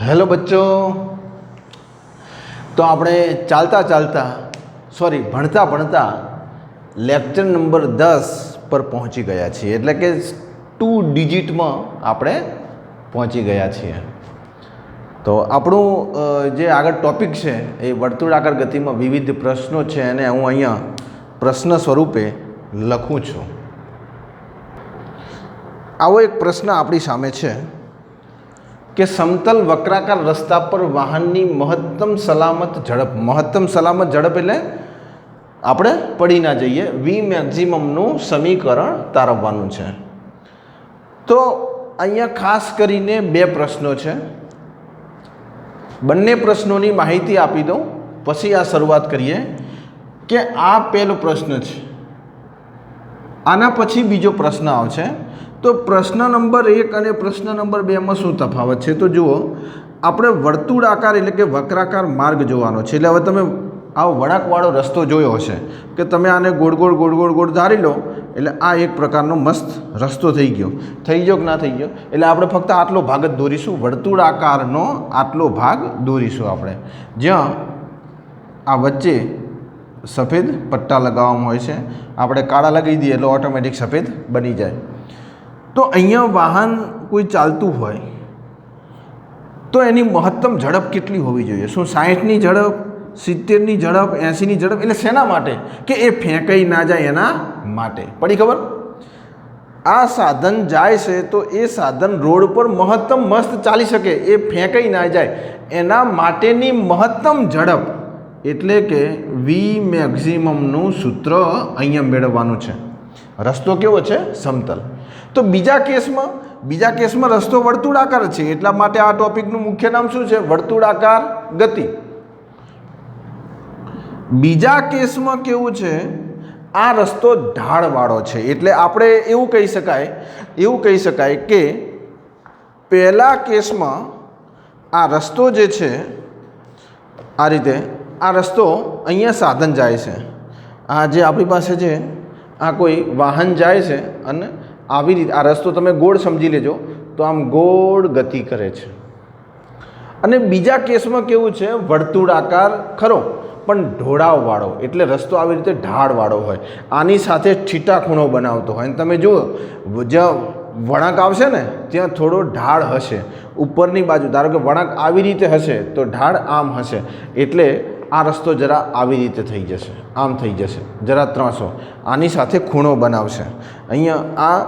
Hello बच्चों। तो આપણે ચાલતા ચાલતા ભણતા ભણતા લેક્ચર નંબર 10 પર પહોંચી ગયા છીએ, એટલે કે 2 ડિજિટમાં આપણે પહોંચી ગયા છીએ। તો આપણું જે આગળ ટોપિક છે એ વર્તુળાકાર ગતિમાં વિવિધ પ્રશ્નો છે અને હું અહીંયા પ્રશ્ન સ્વરૂપે લખું છું। આવો એક પ્રશ્ન આપણી સામે છે કે સમતલ વક્રાકાર રસ્તા પર વાહનની મહત્તમ સલામત ઝડપ એટલે આપણે પડી ના જઈએ, વી મેક્સિમમનું સમીકરણ તારવવાનું છે। તો અહીંયા ખાસ કરીને 2 પ્રશ્નો છે। બંને પ્રશ્નોની માહિતી આપી દઉં, પછી આ શરૂઆત કરીએ કે આ પહેલો પ્રશ્ન છે, આના પછી બીજો પ્રશ્ન આવશે। તો પ્રશ્ન નંબર 1 અને પ્રશ્ન નંબર 2 માં શું તફાવત છે? તો જુઓ, આપણે વર્તુળાકાર એટલે કે વક્રાકાર માર્ગ જોવાનો છે। એટલે હવે તમે આવો વળાંકવાળો રસ્તો જોયો હશે કે તમે આને ગોળ ગોળ ધારી લો એટલે આ એક પ્રકારનો મસ્ત રસ્તો થઈ ગયો કે ના થઈ ગયો? એટલે આપણે ફક્ત આટલો ભાગ જ દોરીશું, વર્તુળાકારનો આટલો ભાગ દોરીશું આપણે, જ્યાં આ વચ્ચે સફેદ પટ્ટા લગાવવામાં હોય છે। આપણે કાળા લગાવી દઈએ એટલે ઓટોમેટિક સફેદ બની જાય। તો અહીંયા વાહન કોઈ ચાલતું હોય તો એની મહત્તમ ઝડપ કેટલી હોવી જોઈએ? શું 60ની ઝડપ, 70ની ઝડપ, 80ની ઝડપ? એટલે શેના માટે? કે એ ફેંકાઈ ના જાય એના માટે। પડી ખબર? આ સાધન જાય છે તો એ સાધન રોડ પર મહત્તમ મસ્ત ચાલી શકે, એ ફેંકાઈ ના જાય એના માટેની મહત્તમ ઝડપ એટલે કે વી મેક્સિમમનું સૂત્ર અહીંયા મેળવવાનું છે। રસ્તો કેવો છે? સમતલ। તો બીજા કેસમાં રસ્તો વર્તુળાકાર છે, એટલા માટે આ ટોપિકનું મુખ્ય નામ શું છે? વર્તુળાકાર ગતિ। બીજા કેસમાં કેવું છે? આ રસ્તો ઢાળવાળો છે, એટલે આપણે એવું કહી શકાય કે પહેલા કેસમાં આ રસ્તો જે છે આ રીતે, આ રસ્તો અહીંયા સાધન જાય છે, આ જે આપણી પાસે છે આ કોઈ વાહન જાય છે અને આવી રીતે આ રસ્તો તમે ગોળ સમજી લેજો તો આમ ગોળ ગતિ કરે છે। અને બીજા કેસમાં કેવું છે? વર્તુળાકાર ખરો પણ ઢોળાવવાળો, એટલે રસ્તો આવી રીતે ઢાળવાળો હોય, આની સાથે થીટા ખૂણો બનાવતો હોય। અને તમે જુઓ જ્યાં વળાંક આવશે ને ત્યાં થોડો ઢાળ હશે ઉપરની બાજુ, ધારો કે વળાંક આવી રીતે હશે તો ઢાળ આમ હશે, એટલે આ રસ્તો જરા આવી રીતે થઈ જશે, આમ થઈ જશે, જરા ત્રાંસો, આની સાથે ખૂણો બનાવશે। અહીંયા આ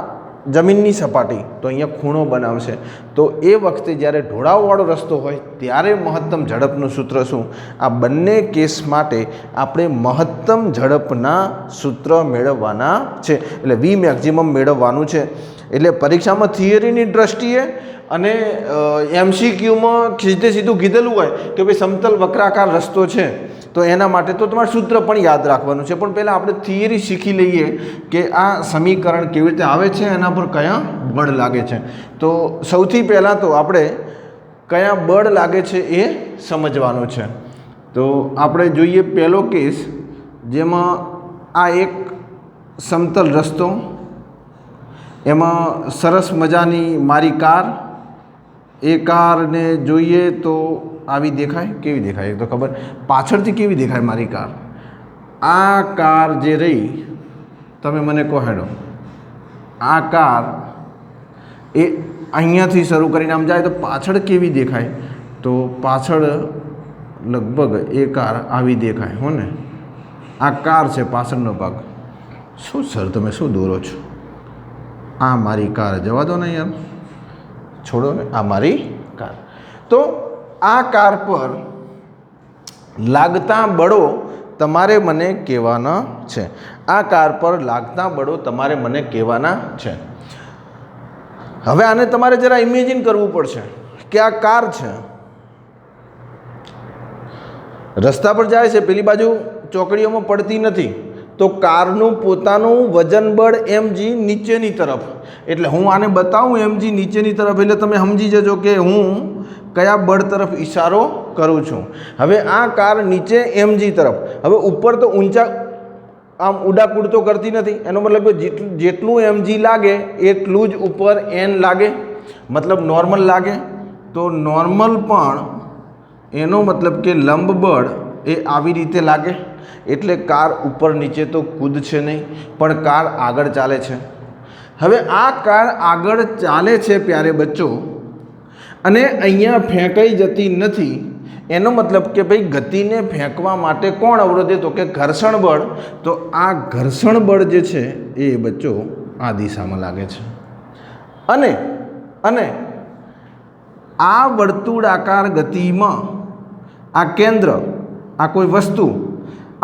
જમીનની સપાટી તો અહીંયા ખૂણો બનાવશે। તો એ વખતે જ્યારે ઢોળાવવાળો રસ્તો હોય ત્યારે મહત્તમ ઝડપનું સૂત્ર શું? આ બંને કેસ માટે આપણે મહત્તમ ઝડપના સૂત્ર મેળવવાના છે, એટલે વી મેક્સિમમ મેળવવાનું છે। એટલે પરીક્ષામાં થિયરીની દ્રષ્ટિએ અને MCQમાં સીધું કીધેલું હોય કે ભાઈ સમતલ વક્રાકાર રસ્તો છે તો એના માટે તો તમારે સૂત્ર પણ યાદ રાખવાનું છે, પણ પહેલાં આપણે થિયરી શીખી લઈએ કે આ સમીકરણ કેવી રીતે આવે છે, એના પર કયા બળ લાગે છે। તો સૌથી પહેલાં તો આપણે કયા બળ લાગે છે એ સમજવાનું છે। તો આપણે જોઈએ પહેલો કેસ, જેમાં આ એક સમતલ રસ્તો, એમાં સરસ મજાની મારી કાર, એ કારને જોઈએ તો આવી દેખાય, કેવી દેખાય? એક તો ખબર, પાછળથી કેવી દેખાય મારી કાર? આ કાર જે રહી, તમે મને કહો હેડો, આ કાર એ અહીંયાથી શરૂ કરીને આમ જાય તો પાછળ કેવી દેખાય? તો પાછળ લગભગ એ કાર આવી દેખાય હો ને, આ કાર છે પાછળનો ભાગ। શું સર તમે શું દોરો છો? આ મારી કાર, જવા દો ને યાર, છોડો ને, આ મારી કાર। તો આ કાર પર લાગતા બળો તમારે મને કહેવાના છે, આ કાર પર લાગતા બળો તમારે મને કહેવાના છે। હવે આને તમારે જરા ઇમેજિન કરવું પડશે કે આ કાર છે, રસ્તા પર જાય છે, પેલી બાજુ ચોકડીઓમાં પડતી નથી, તો કારનું પોતાનું વજન બળ mg નીચેની તરફ, એટલે હું આને બતાવું mg નીચેની તરફ એટલે તમે સમજી જજો કે હું કયા બળ તરફ ઈશારો કરું છું। હવે આ કાર નીચે mg તરફ, હવે ઉપર તો ઊંચા આમ ઉડાકૂડ તો કરતી નથી, એનો મતલબ જેટલું mg લાગે એટલું જ ઉપર n લાગે, મતલબ નોર્મલ લાગે। તો નોર્મલ પણ એનો મતલબ કે લંબ બળ એ આવી રીતે લાગે, એટલે કાર ઉપર નીચે તો કૂદશે નહીં, પણ કાર આગળ ચાલે છે. હવે આ કાર આગળ ચાલે છે પ્યારે બચ્ચો, અને અહીંયા ફેંકાઈ જતી નથી. એનો મતલબ કે ભાઈ ગતિને ફેંકવા માટે કોણ અવરોધે? તો કે ઘર્ષણ બળ. તો આ ઘર્ષણ બળ જે છે એ બચ્ચો આ દિશામાં લાગે છે. અને આ વર્તુળાકાર ગતિમાં આ કેન્દ્ર, આ કોઈ વસ્તુ,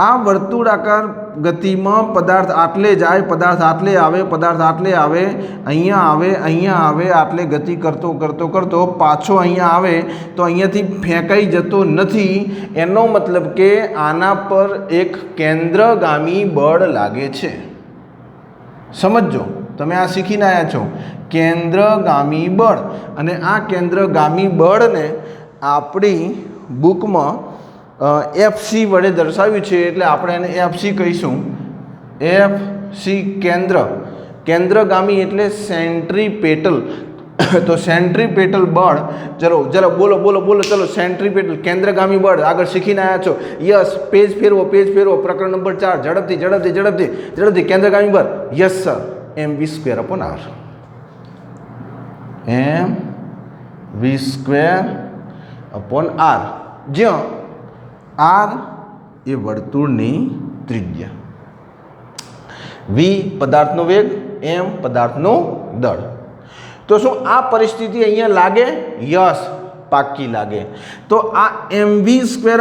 આ વર્તુળાકાર ગતિમાં પદાર્થ આટલે જાય, પદાર્થ આટલે આવે, પદાર્થ આટલે આવે, અહીંયા આવે, અહીંયા આવે, આટલે ગતિ કરતો કરતો કરતો પાછો અહીંયા આવે, તો અહીંયાથી ફેંકાઈ જતો નથી. એનો મતલબ કે આના પર એક કેન્દ્રગામી બળ લાગે છે. સમજો, તમે આ શીખીને આવ્યા છો, કેન્દ્રગામી બળ. અને આ કેન્દ્રગામી બળને આપણી બુકમાં FC વડે દર્શાવ્યું છે, એટલે આપણે એને FC કહીશું. FC કેન્દ્રગામી એટલે સેન્ટ્રીપેટલ. તો સેન્ટ્રીપેટલ બળ, ચલો બોલો બોલો બોલો, ચલો સેન્ટ્રીપેટલ કેન્દ્રગામી બળ આગળ શીખીને આવ્યા છો. યસ, પેજ ફેરવો, પ્રકરણ નંબર 4, ઝડપથી કેન્દ્રગામી બળ. Yes sir, mv²/r. mv²/r, જ્યાં r એ વર્તુળની ત્રિજ્યા, v પદાર્થનો વેગ, m પદાર્થનું દળ. તો શું આ પરિસ્થિતિ અહીંયા લાગે? યસ, પાક્કી લાગે. તો આ mv²/r.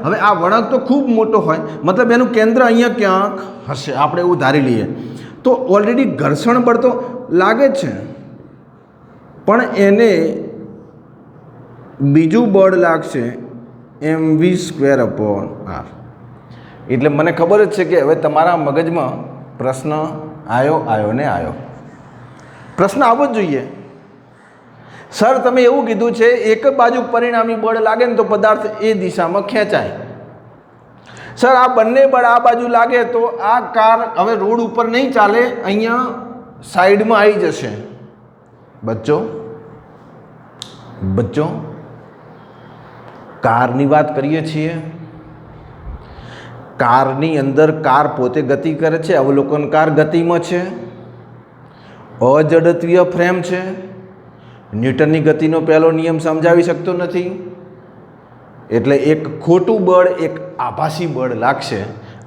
હવે આ વળાંક તો ખૂબ મોટો હોય, મતલબ એનું કેન્દ્ર અહીંયા ક્યાંક હશે, આપણે એવું ધારી લઈએ. તો ઓલરેડી ઘર્ષણ બળ તો લાગે છે, પણ એને બીજું બળ લાગશે mv²/r. એટલે મને ખબર જ છે કે હવે તમારા મગજમાં પ્રશ્ન આવ્યો. પ્રશ્ન આવવો જ જોઈએ. સર તમે એવું કીધું છે એક બાજુ પરિણામી બળ લાગે ને તો પદાર્થ એ દિશામાં ખેંચાય. સર આ બંને બળ આ બાજુ લાગે તો આ કાર હવે રોડ ઉપર નહીં ચાલે, અહીંયા સાઈડમાં આવી જશે. બચ્ચો કારની વાત કરીએ છીએ. કારની અંદર કાર પોતે ગતિ કરે છે, અવલોકનકાર ગતિમાં છે, અજડત્વીય ફ્રેમ છે, ન્યૂટનની ગતિનો પહેલો નિયમ સમજાવી શકતો નથી, એટલે એક ખોટું બળ, એક આભાસી બળ લાગશે,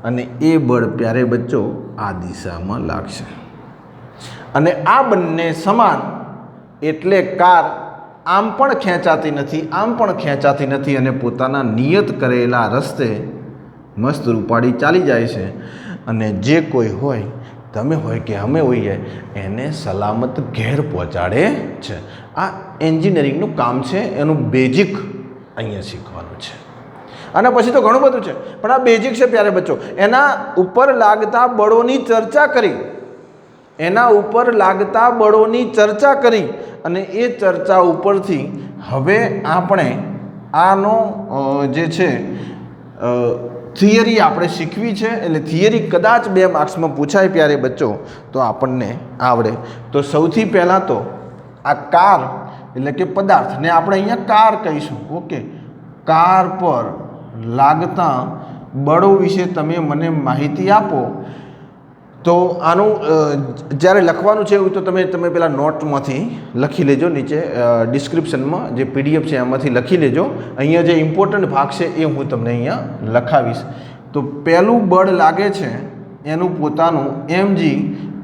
અને એ બળ પ્યારે બચ્ચો આ દિશામાં લાગશે. અને આ બંને સમાન, એટલે કાર આમ પણ ખેંચાતી નથી, આમ પણ ખેંચાતી નથી, અને પોતાના નિયત કરેલા રસ્તે મસ્ત રૂપાળી ચાલી જાય છે. અને જે કોઈ હોય, તમે હોય કે અમે હોઈએ, એને સલામત ઘેર પહોંચાડે છે. આ એન્જિનિયરિંગનું કામ છે, એનું બેઝિક અહીંયા શીખવાનું છે. અને પછી તો ઘણું બધું છે, પણ આ બેઝિક છે પ્યારે બચ્ચો. એના ઉપર લાગતા બળોની ચર્ચા કરી, અને એ ચર્ચા ઉપરથી હવે આપણે આનો જે છે થિયરી આપણે શીખવી છે. એટલે થિયરી કદાચ 2 માર્ક્સમાં પૂછાય પ્યારે બચ્ચો, તો આપણને આવડે. તો સૌથી પહેલાં તો આ કાર એટલે કે પદાર્થને આપણે અહીંયા કાર કહીશું. ઓકે, કાર પર લાગતા બળો વિશે તમે મને માહિતી આપો. તો આનું જ્યારે લખવાનું છે એવું તો તમે પેલા નોટમાંથી લખી લેજો, નીચે ડિસ્ક્રિપ્શનમાં જે PDF છે એમાંથી લખી લેજો. અહીંયા જે ઇમ્પોર્ટન્ટ ભાગ છે એ હું તમને અહીંયા લખાવીશ. તો પહેલું બળ લાગે છે એનું પોતાનું mg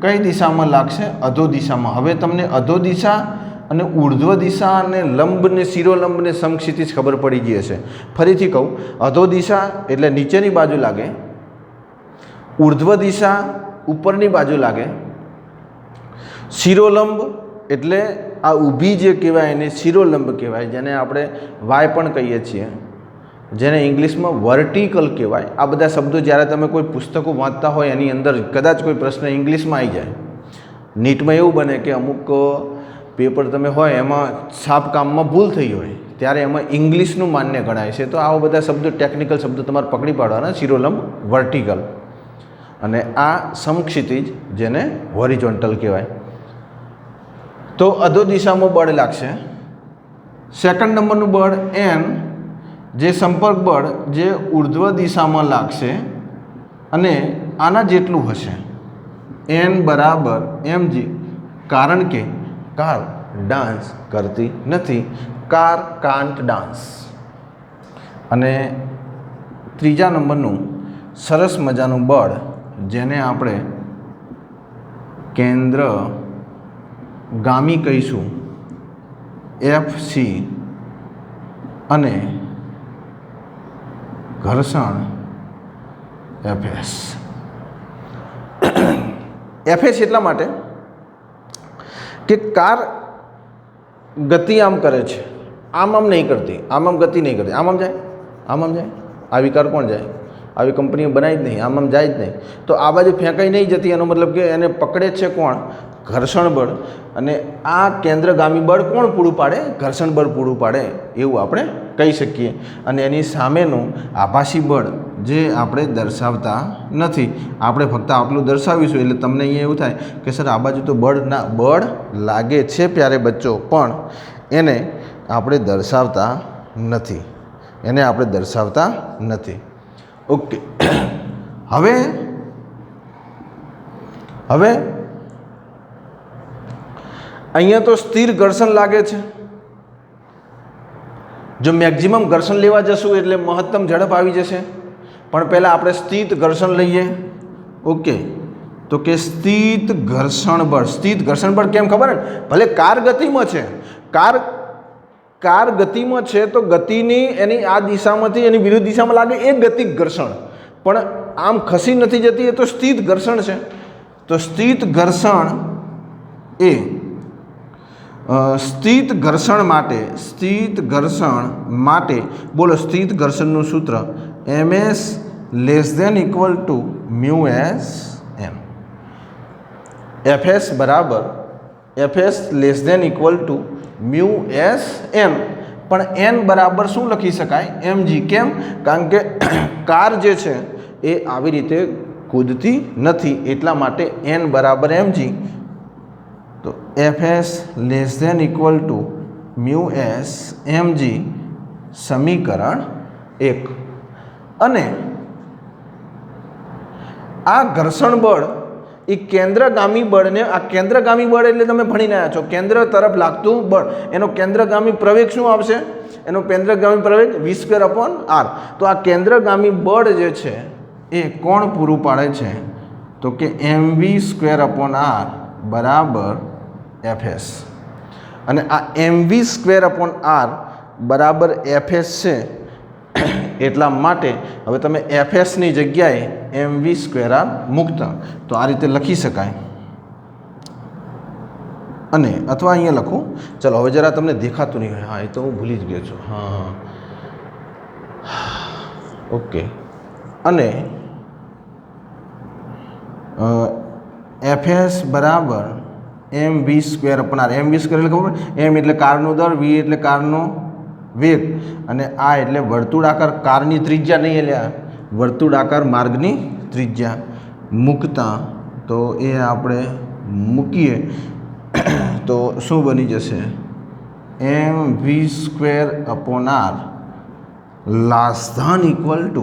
કઈ દિશામાં લાગશે? અધો દિશામાં. હવે તમને અધો દિશા અને ઉર્ધ્વ દિશા અને લંબને શિરોલંબને સમક્ષિતિજ ખબર પડી ગઈ હશે. ફરીથી કહું, અધો દિશા એટલે નીચેની બાજુ લાગે, ઉર્ધ્વ દિશા ઉપરની બાજુ લાગે, શિરોલંબ એટલે આ ઊભી જે કહેવાય એને શિરોલંબ કહેવાય, જેને આપણે વાય પણ કહીએ છીએ, જેને ઇંગ્લિશમાં વર્ટિકલ કહેવાય. આ બધા શબ્દો જ્યારે તમે કોઈ પુસ્તકો વાંચતા હોય એની અંદર કદાચ કોઈ પ્રશ્ન ઇંગ્લિશમાં આવી જાય. નીટમાં એવું બને કે અમુક પેપર તમે હોય એમાં છાપકામમાં ભૂલ થઈ હોય, ત્યારે એમાં ઇંગ્લિશનું માન્ય ગણાય છે. તો આવા બધા શબ્દો, ટેકનિકલ શબ્દો તમારે પકડી પાડવાના. શિરોલંબ, વર્ટિકલ, અને આ સમક્ષિતિજ જેને હોરિઝોન્ટલ કહેવાય. તો અધો દિશામાં બળ લાગશે, સેકન્ડ નંબરનું બળ એન, જે સંપર્ક બળ જે ઉર્ધ્વ દિશામાં લાગશે અને આના જેટલું હશે, એન બરાબર mg, કારણ કે કાર ડાન્સ કરતી નથી, કાર કાન્ટ ડાન્સ. અને ત્રીજા નંબરનું સરસ મજાનું બળ જેને આપણે કેન્દ્રગામી કહીશું FC અને ઘર્ષણ FS. FS એટલા માટે કે કાર ગતિ આમ કરે છે, આમ નહીં કરતી, આમ ગતિ નહીં કરતી, આમ જાય, આમ જાય. આવી કાર કોણ જાય? આવી કંપનીઓ બનાવી જ નહીં, આમ જાય જ નહીં. તો આ બાજુ ફેંકાઈ નહીં જતી, એનો મતલબ કે એને પકડે છે કોણ? ઘર્ષણ બળ. અને આ કેન્દ્રગામી બળ કોણ પૂરું પાડે? ઘર્ષણ બળ પૂરું પાડે, એવું આપણે કહી શકીએ. અને એની સામેનું આભાસી બળ જે આપણે દર્શાવતા નથી, આપણે ફક્ત આટલું દર્શાવીશું. એટલે તમને અહીંયા એવું થાય કે સર આ બાજુ તો બળ લાગે છે પ્યારે બચ્ચો, પણ એને આપણે દર્શાવતા નથી, એને આપણે દર્શાવતા નથી. ઓકે, હવે અહીંયા તો સ્થિર ઘર્ષણ લાગે છે. જો મેક્સિમમ ઘર્ષણ લેવા જશું એટલે મહત્તમ ઝડપ આવી જશે, પણ પહેલાં આપણે સ્થિત ઘર્ષણ લઈએ. ઓકે, તો કે સ્થિત ઘર્ષણ બળ. સ્થિત ઘર્ષણ બળ કેમ ખબર ને? ભલે કાર ગતિમાં છે, કાર ગતિમાં છે તો ગતિની એની આ દિશામાંથી એની વિરુદ્ધ દિશામાં લાગે એ ગતિક ઘર્ષણ, પણ આમ ખસી નથી જતી, એ તો સ્થિત ઘર્ષણ છે. તો સ્થિત ઘર્ષણ એ સ્થિત ઘર્ષણ માટે બોલો, સ્થિત ઘર્ષણનું સૂત્ર ms ≤ μsm. fs બરાબર fs ≤ μsm. પણ n બરાબર શું લખી શકાય? mg. કેમ? કારણ કે કાર જે છે એ આવી રીતે કૂદતી નથી, એટલા માટે n બરાબર mg. તો fs ≤ μsmg સમીકરણ 1. અને આ ઘર્ષણ બળ એ કેન્દ્રગામી બળને, આ કેન્દ્રગામી બળ એટલે તમે ભણીને આવ્યા છો કેન્દ્ર તરફ લાગતું બળ, એનો કેન્દ્રગામી પ્રવેગ શું આવશે? એનો કેન્દ્રગામી પ્રવેગ v²/r. તો આ કેન્દ્રગામી બળ જે છે એ કોણ પૂરું પાડે છે? તો કે mv²/r બરાબર fs. અને આ mv²/r બરાબર fs છે, એટલા માટે હવે તમે fsની જગ્યાએ mv²r મૂકતા તો આ રીતે લખી શકાય. અને અથવા અહીંયા લખું, ચલો હવે જરા તમને દેખાતું નહીં હોય. હા, એ તો હું ભૂલી જ ગયો છું. હા, ઓકે. અને fs બરાબર mv²/r. mv² એટલે ખબર? m એટલે કારનો દર, v એટલે કારનો વેગ, અને આ એટલે વર્તુળાકાર કારની ત્રિજ્યા નહીં, એટલે વર્તુળાકાર માર્ગની ત્રિજ્યા મૂકતા તો એ આપણે મૂકીએ તો શું બની જશે? mv²/r ≤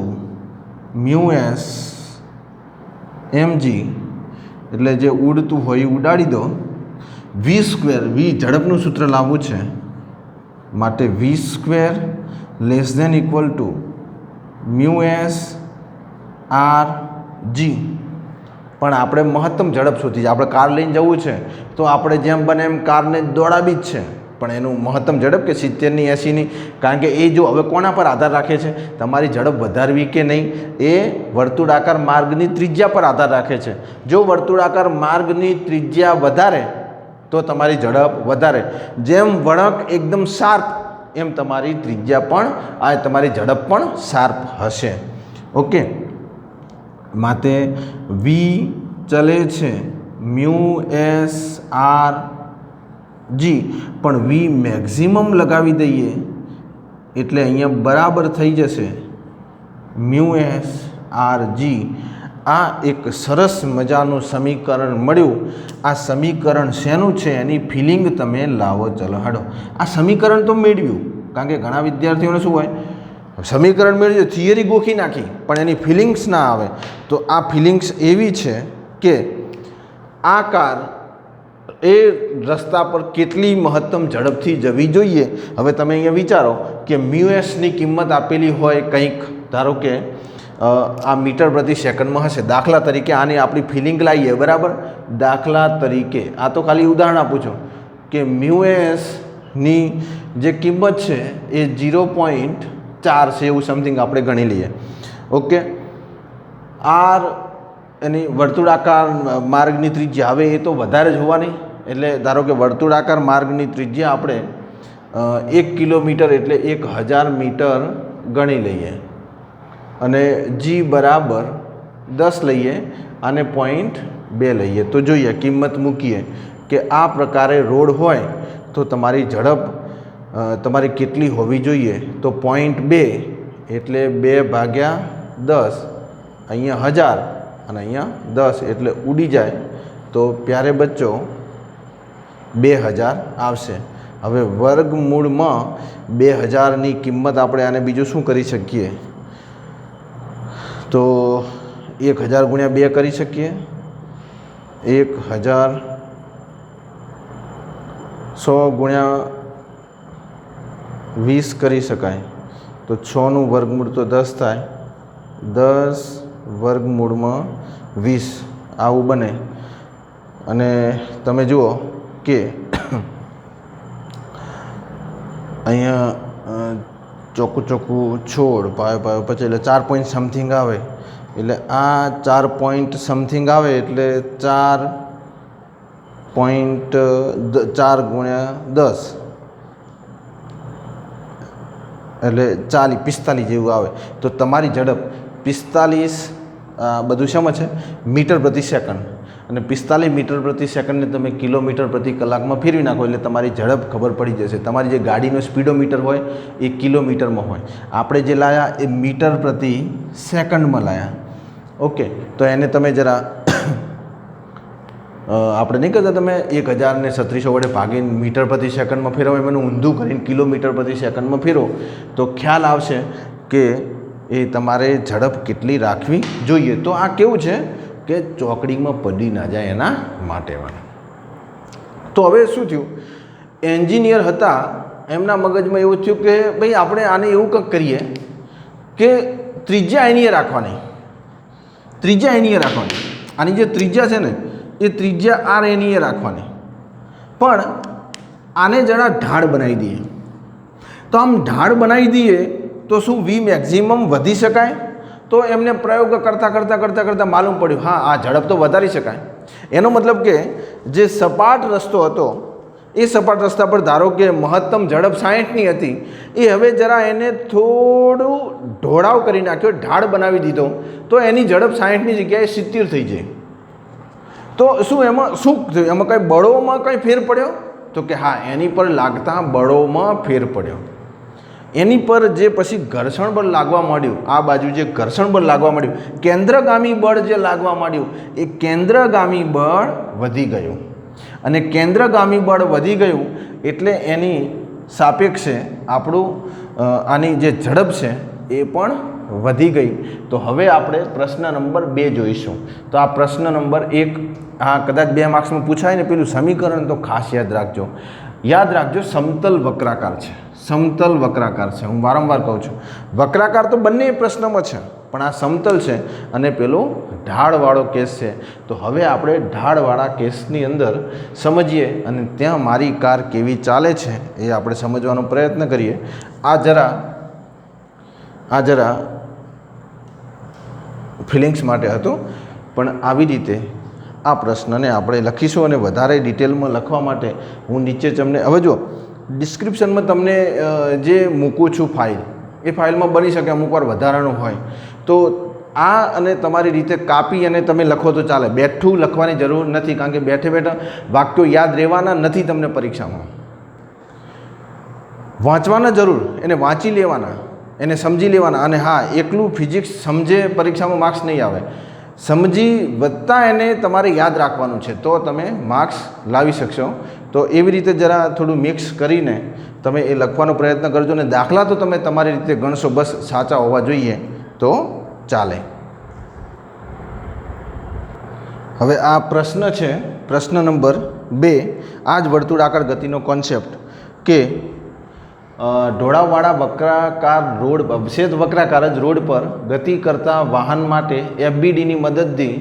μsmg. એટલે જે ઉડતું હોય ઉડાડી દો. v², v ઝડપનું સૂત્ર લાવવું છે માટે v² ≤ μsrg. પણ આપણે મહત્તમ ઝડપ શોધી, આપણે કાર લઈને જવું છે તો આપણે જેમ બને એમ કારને દોડાવી જ છે, પણ એનું મહત્તમ ઝડપ કે 70ની 80ની, કારણ કે એ જો હવે કોના પર આધાર રાખે છે? તમારી ઝડપ વધારવી કે નહીં એ વર્તુળાકાર માર્ગની ત્રિજ્યા પર આધાર રાખે છે. જો વર્તુળાકાર માર્ગની ત્રિજ્યા વધારે તો તમારી ઝડપ વધારે. જેમ વળાંક એકદમ શાર્પ એમ તમારી ત્રિજ્યા પણ, આ તમારી ઝડપ પણ શાર્પ હશે. ઓકે, માટે v ચલે છે μsrg, પણ v મેક્સિમમ લગાવી દઈએ એટલે અહીંયા બરાબર થઈ જશે μsrg. આ એક સરસ મજાનું સમીકરણ મળ્યું. આ સમીકરણ શેનું છે એની ફિલિંગ તમે લાવો. ચલો હાડો, આ સમીકરણ તો મેળવ્યું, કારણ કે ઘણા વિદ્યાર્થીઓને શું હોય, સમીકરણ મેળવ્યું, થિયરી ગોખી નાખી, પણ એની ફિલિંગ્સ ના આવે. તો આ ફિલિંગ્સ એવી છે કે આ કાર એ રસ્તા પર કેટલી મહત્તમ ઝડપથી જવી જોઈએ. હવે તમે અહીંયા વિચારો કે મ્યુએસની કિંમત આપેલી હોય કંઈક, ધારો કે આ મીટર પ્રતિ સેકન્ડમાં હશે. દાખલા તરીકે આની આપણી ફિલિંગ લાવીએ, બરાબર. દાખલા તરીકે આ તો ખાલી ઉદાહરણ આપું છું કે મ્યુએસની જે કિંમત છે એ 0.4 છે, એવું સમથિંગ આપણે ગણી લઈએ. ઓકે, આર એની વર્તુળાકાર માર્ગની ત્રિજ્યા, હવે એ તો વધારે જોવાની, એટલે ધારો કે વર્તુળાકાર માર્ગની ત્રિજ્યા આપણે 1 કિલોમીટર એટલે 1000 મીટર ગણી લઈએ અને જી બરાબર 10 લઈએ અને 0.2 લઈએ. તો જોઈએ, કિંમત મૂકીએ કે આ પ્રકારે રોડ હોય તો તમારી ઝડપ તમારી કેટલી હોવી જોઈએ. તો 0.2 એટલે 2/10, અહીંયા 1000 અને અહીંયા 10 એટલે ઉડી જાય. તો પ્યારે બચ્ચો 2000 આવશે. હવે વર્ગમૂળમાં 2000ની કિંમત આપણે આને બીજું શું કરી શકીએ, તો 1000 ગુણ્યા 2 કરી શકીએ. 1000 100 ગુણ્યા 20 કરી શકાય. તો 6નું વર્ગમૂળ તો 10 થાય. 10 વર્ગમૂળમાં 20 આવું બને. અને તમે જુઓ કે અહીંયા ચોખ્ખું છોડ પાયો પછી એટલે 4 પોઈન્ટ સમથિંગ આવે. એટલે આ 4 પોઈન્ટ સમથિંગ આવે એટલે 4.4 ગુણ્યા 10 એટલે 45 જેવું આવે. તો તમારી ઝડપ 45 બધું શેમાં છે, મીટર પ્રતિ સેકન્ડ. અને 45 મીટર પ્રતિ સેકન્ડને તમે કિલોમીટર પ્રતિ કલાકમાં ફેરવી નાખો એટલે તમારી ઝડપ ખબર પડી જશે. તમારી જે ગાડીનો સ્પીડોમીટર હોય એ કિલોમીટરમાં હોય, આપણે જે લાયા એ મીટર પ્રતિ સેકન્ડમાં લાયા. ઓકે, તો એને તમે જરા આપણે નહીં કહેતા તમે 1000ને 3600 વડે ભાગીને મીટર પ્રતિ સેકન્ડમાં ફેરવો, એનું ઊંધું કરીને કિલોમીટર પ્રતિ સેકન્ડમાં ફેરવો તો ખ્યાલ આવશે કે એ તમારે ઝડપ કેટલી રાખવી જોઈએ. તો આ કેવું છે કે ચોકડીમાં પડી ના જાય એના માટે. તો હવે શું થયું, એન્જિનિયર હતા એમના મગજમાં એવું થયું કે ભાઈ આપણે આને એવું કંઈક કરીએ કે ત્રિજ્યા એની રાખવાની. આની જે ત્રિજ્યા છે ને એ ત્રિજ્યા આર એની રાખવાની, પણ આને જરા ઢાળ બનાવી દઈએ. તો આમ ઢાળ બનાવી દઈએ તો શું વી મેક્સિમમ વધી શકાય. તો એમને પ્રયોગ કરતાં માલુમ પડ્યું, હા આ ઝડપ તો વધારી શકાય. એનો મતલબ કે જે સપાટ રસ્તો હતો એ સપાટ રસ્તા પર ધારો કે મહત્તમ ઝડપ 60ની હતી, એ હવે જરા એને થોડું ઢોળાવ કરી નાખ્યો, ઢાળ બનાવી દીધો, તો એની ઝડપ 60ની જગ્યાએ 70 થઈ જાય. તો શું એમાં કંઈ બળોમાં કંઈ ફેર પડ્યો, તો કે હા એની પર લાગતા બળોમાં ફેર પડ્યો. એની પર જે પછી ઘર્ષણ બળ લાગવા માંડ્યું, આ બાજુ જે ઘર્ષણ બળ લાગવા માંડ્યું, કેન્દ્રગામી બળ જે લાગવા માંડ્યું એ કેન્દ્રગામી બળ વધી ગયું. અને કેન્દ્રગામી બળ વધી ગયું એટલે એની સાપેક્ષે આપણું આની જે ઝડપ છે એ પણ વધી ગઈ. તો હવે આપણે પ્રશ્ન નંબર 2 જોઈશું. તો આ પ્રશ્ન નંબર 1 હા કદાચ 2 માર્ક્સમાં પૂછાય ને, પેલું સમીકરણ તો ખાસ યાદ રાખજો. સમતલ વક્રાકાર છે. હું વારંવાર કહું છું, વક્રાકાર તો બંને પ્રશ્નમાં છે, પણ આ સમતલ છે અને પેલો ઢાળવાળો કેસ છે. તો હવે આપણે ઢાળવાળા કેસની અંદર સમજીએ અને ત્યાં મારી કાર કેવી ચાલે છે એ આપણે સમજવાનો પ્રયત્ન કરીએ. આ જરા ફિલિંગ્સ માટે હતું, પણ આવી રીતે આ પ્રશ્નને આપણે લખીશું. અને વધારે ડિટેલમાં લખવા માટે હું નીચે તમને હવે જો ડિસ્ક્રિપ્શનમાં તમને જે મૂકું છું ફાઇલ, એ ફાઇલમાં બની શકે અમુક વાર વધારાનું હોય, તો આ અને તમારી રીતે કાપી અને તમે લખો તો ચાલે. બેઠું લખવાની જરૂર નથી, કારણ કે બેઠા વાક્યો યાદ રહેવાના નથી તમને પરીક્ષામાં. વાંચવાના જરૂર, એને વાંચી લેવાના, એને સમજી લેવાના. અને હા, એકલું ફિઝિક્સ સમજે પરીક્ષામાં માર્ક્સ નહીં આવે. સમજી વત્તા એને તમારે યાદ રાખવાનું છે તો તમે માર્ક્સ લાવી શકશો. તો એવી રીતે જરા થોડું મિક્સ કરીને તમે એ લખવાનો પ્રયત્ન કરજો ને દાખલા તો તમે તમારી રીતે ગણશો, બસ સાચા હોવા જોઈએ તો ચાલે. હવે આ પ્રશ્ન છે, પ્રશ્ન નંબર 2. આ જ વર્તુળાકાર ગતિનો કોન્સેપ્ટ કે ઢોળાવવાળા વક્રાકાર રોડ, અવશેષ વક્રાકાર જ રોડ પર ગતિ કરતા વાહન માટે FBDની મદદથી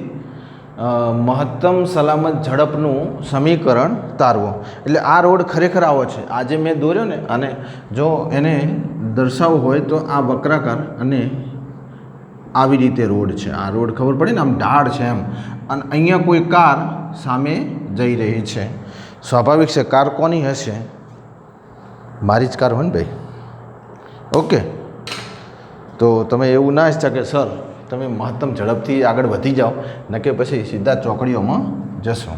મહત્તમ સલામત ઝડપનું સમીકરણ તારવો. એટલે આ રોડ ખરેખર આવો છે, આજે મેં દોર્યો ને, અને જો એને દર્શાવવું હોય તો આ વક્રાકાર અને આવી રીતે રોડ છે. આ રોડ ખબર પડે ને, આમ ઢાળ છે એમ, અને અહીંયા કોઈ કાર સામે જઈ રહી છે. સ્વાભાવિક છે, કાર કોની હશે? મારી જ કાર હોય ને ભાઈ. ઓકે, તો તમે એવું ના ઈચ્છા કે સર તમે મહત્તમ ઝડપથી આગળ વધી જાઓ ને કે પછી સીધા ચોકડીઓમાં જશો.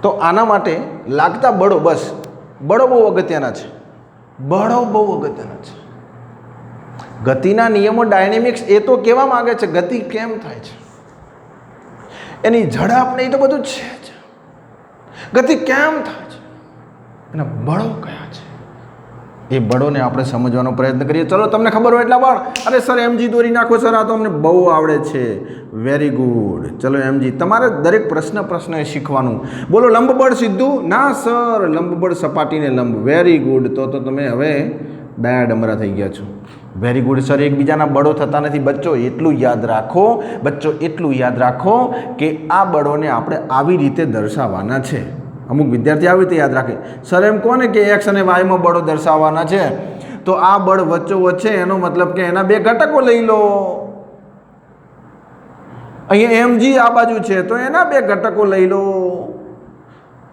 તો આના માટે લાગતા બળો, બસ બળો બહુ અગત્યના છે. બળો બહુ અગત્યના છે. ગતિના નિયમો, ડાયનેમિક્સ એ તો કહેવા માગે છે ગતિ કેમ થાય છે, એની ઝડપ ને એ તો બધું છે જ. ગતિ કેમ થાય છે, એના બળો કયા છે, એ બળોને આપણે સમજવાનો પ્રયત્ન કરીએ. ચલો, તમને ખબર હોય એટલા બળ. અરે સર MG દોરી નાખો સર, આ તો અમને બહુ આવડે છે. Very good. ચલો MG, તમારે દરેક પ્રશ્ન એ શીખવાનું. બોલો લંબ બળ સીધું? ના સર, લંબ બળ સપાટીને લંબ. Very good. તો તમે હવે ડાયા ડમરા થઈ ગયા છો. Very good sir. એકબીજાના બળો થતા નથી. બચ્ચો એટલું યાદ રાખો કે આ બળોને આપણે આવી રીતે દર્શાવવાના છે. અમુક વિદ્યાર્થી આવી રીતે યાદ રાખે, સર એમ કહો ને કે X અને Y માં બળો દર્શાવવાના છે, તો આ બળ વચ્ચે એનો મતલબ કે એના 2 ઘટકો લઈ લો. અહીંયા MG આ બાજુ છે તો એના 2 ઘટકો લઈ લો.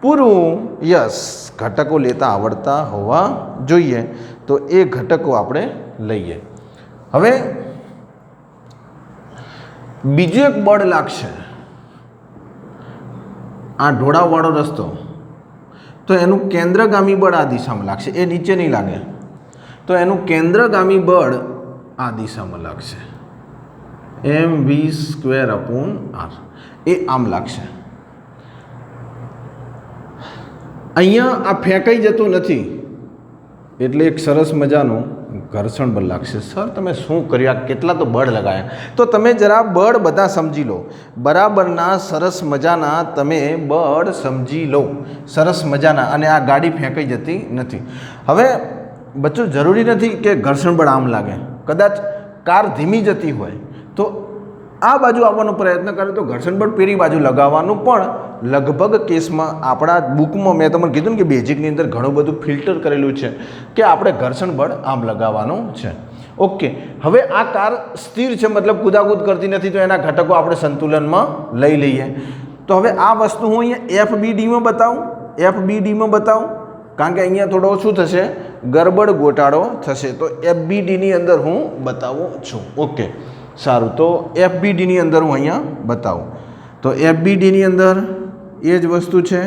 પૂરું. યસ, ઘટકો લેતા આવડતા હોવા જોઈએ. તો એ ઘટકો આપણે લઈએ. હવે બીજું એક બળ લાગશે, આ ઢોળાવવાળો રસ્તો, તો એનું કેન્દ્રગામી બળ આ દિશામાં લાગશે, એ નીચે નહીં લાગે. તો એનું કેન્દ્રગામી બળ આ દિશામાં લાગશે, mv²/r. એ આમ લાગશે. અહીંયા આ ફેંકાઈ જતું નથી, એટલે એક સરસ મજાનું ઘર્ષણ બળ લાગશે. સર તમે શું કર્યું, આ કેટલા તો બળ લગાવ્યા. તો તમે જરા બળ બધા સમજી લો, બરાબરના સરસ મજાના તમે બળ સમજી લો, સરસ મજાના. અને આ ગાડી ફેંકાઈ જતી નથી. હવે બચ્ચો જરૂરી નથી કે ઘર્ષણ બળ આમ લાગે. કદાચ કાર ધીમી જતી હોય તો આ બાજુ આવવાનો પ્રયત્ન કરે તો ઘર્ષણ બળ પેલી બાજુ લગાવવાનું. પણ લગભગ કેસમાં આપણા બુકમાં મેં તમને કીધું ને કે બેઝિકની અંદર ઘણું બધું ફિલ્ટર કરેલું છે કે આપણે ઘર્ષણ બળ આમ લગાવવાનું છે. ઓકે, હવે આ કાર સ્થિર છે, મતલબ કૂદાકૂદ કરતી નથી, તો એના ઘટકો આપણે સંતુલનમાં લઈ લઈએ. તો હવે આ વસ્તુ હું અહીંયા FBDમાં બતાવું, કારણ કે અહીંયા થોડો શું થશે, ગરબડ ગોટાળો થશે. તો FBDની અંદર હું બતાવું છું. ઓકે, સારું. તો FBDની અંદર હું અહીંયા બતાવું. તો FBDની અંદર એ જ વસ્તુ છે,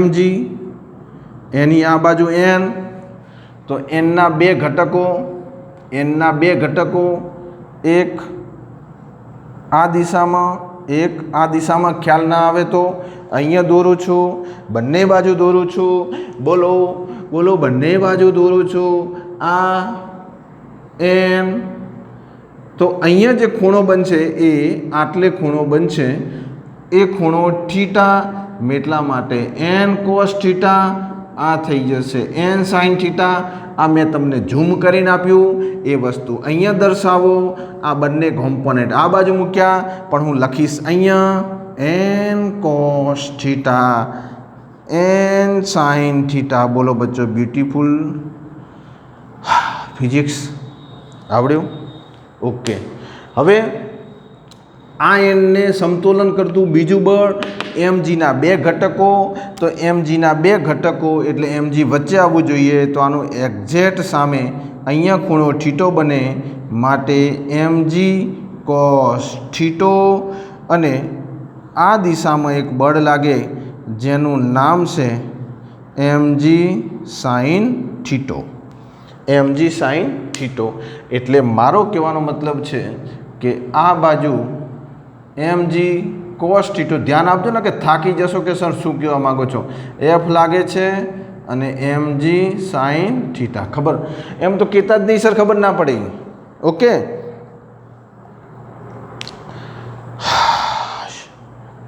MG, એની આ બાજુ N. તો Nના 2 ઘટકો, એક આ દિશામાં, એક આ દિશામાં. ખ્યાલ ના આવે તો અહીંયા દોરું છું, બંને બાજુ દોરું છું. બોલો બંને બાજુ દોરું છું. આ N. તો અહીંયા જે ખૂણો બનશે એ આટલે ખૂણો બનશે, એ ખૂણો થીટા, એટલા માટે n cos થીટા. આ થઈ જશે n sin થીટા. આ મેં તમને ઝૂમ કરીને આપ્યું એ વસ્તુ અહીંયા દર્શાવો. આ બંને કોમ્પોનેન્ટ આ બાજુ મૂક્યા, પણ હું લખીશ અહીંયા n cos theta, n sin theta. બોલો બચ્ચો, બ્યુટીફુલ. ફિઝિક્સ આવડ્યું? ઓકે. હવે આ એનને સમતોલન કરતું બીજું બળ, MGના 2 ઘટકો. તો MGના 2 ઘટકો એટલે MG વચ્ચે આવવું જોઈએ. તો આનું એક્ઝેક્ટ સામે અહીંયા ખૂણો થીટો બને, માટે MG cos થીટો. અને આ દિશામાં એક બળ લાગે જેનું નામ છે MG sin theta. mg sine theta. એટલે મારો કહેવાનો મતલબ છે કે આ બાજુ mg કોસ થીટો. ધ્યાન આપજો ને કે થાકી જશો કે સર શું કહેવા માગો છો. એફ લાગે છે અને mg સાઇન થીટા. ખબર એમ તો કહેતા જ નહીં સર, ખબર ના પડી. ઓકે,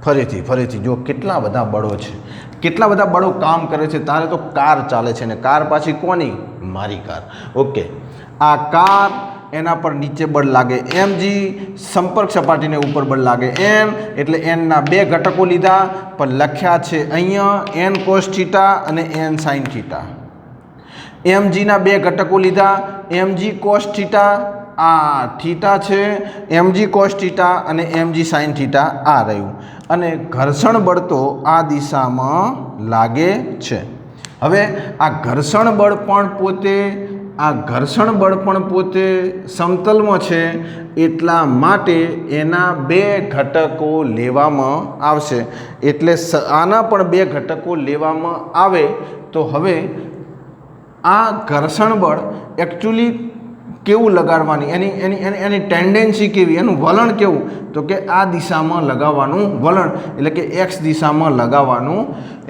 ફરીથી જો કેટલા બધા બળો છે, કેટલા બધા બળો કામ કરે છે. તારે તો કાર ચાલે છે ને કાર પાછી કોની? મારી કાર. ઓકે, આ કાર, એના પર નીચે બળ લાગે mg, સંપર્ક સપાટીને ઉપર બળ લાગે n. એટલે n ના બે ઘટકો લીધા પણ લખ્યા છે અહીંયા n cos થીટા અને n sin થીટા. mg ના બે ઘટકો લીધા mg cos થીટા, આ થીટા છે, mg cos થીટા અને mg sin થીટા આ રહ્યું. અને ઘર્ષણ બળ તો આ દિશામાં લાગે છે. હવે આ ઘર્ષણ બળ પણ પોતે સમતલમાં છે, એટલા માટે એના બે ઘટકો લેવામાં આવશે. એટલે આના પણ બે ઘટકો લેવામાં આવે તો હવે આ ઘર્ષણ બળ એકચ્યુઅલી કેવું લગાડવાની, એની ટેન્ડન્સી કેવી, એનું વલણ કેવું, તો કે આ દિશામાં લગાવવાનું વલણ, એટલે કે એક્સ દિશામાં લગાવવાનું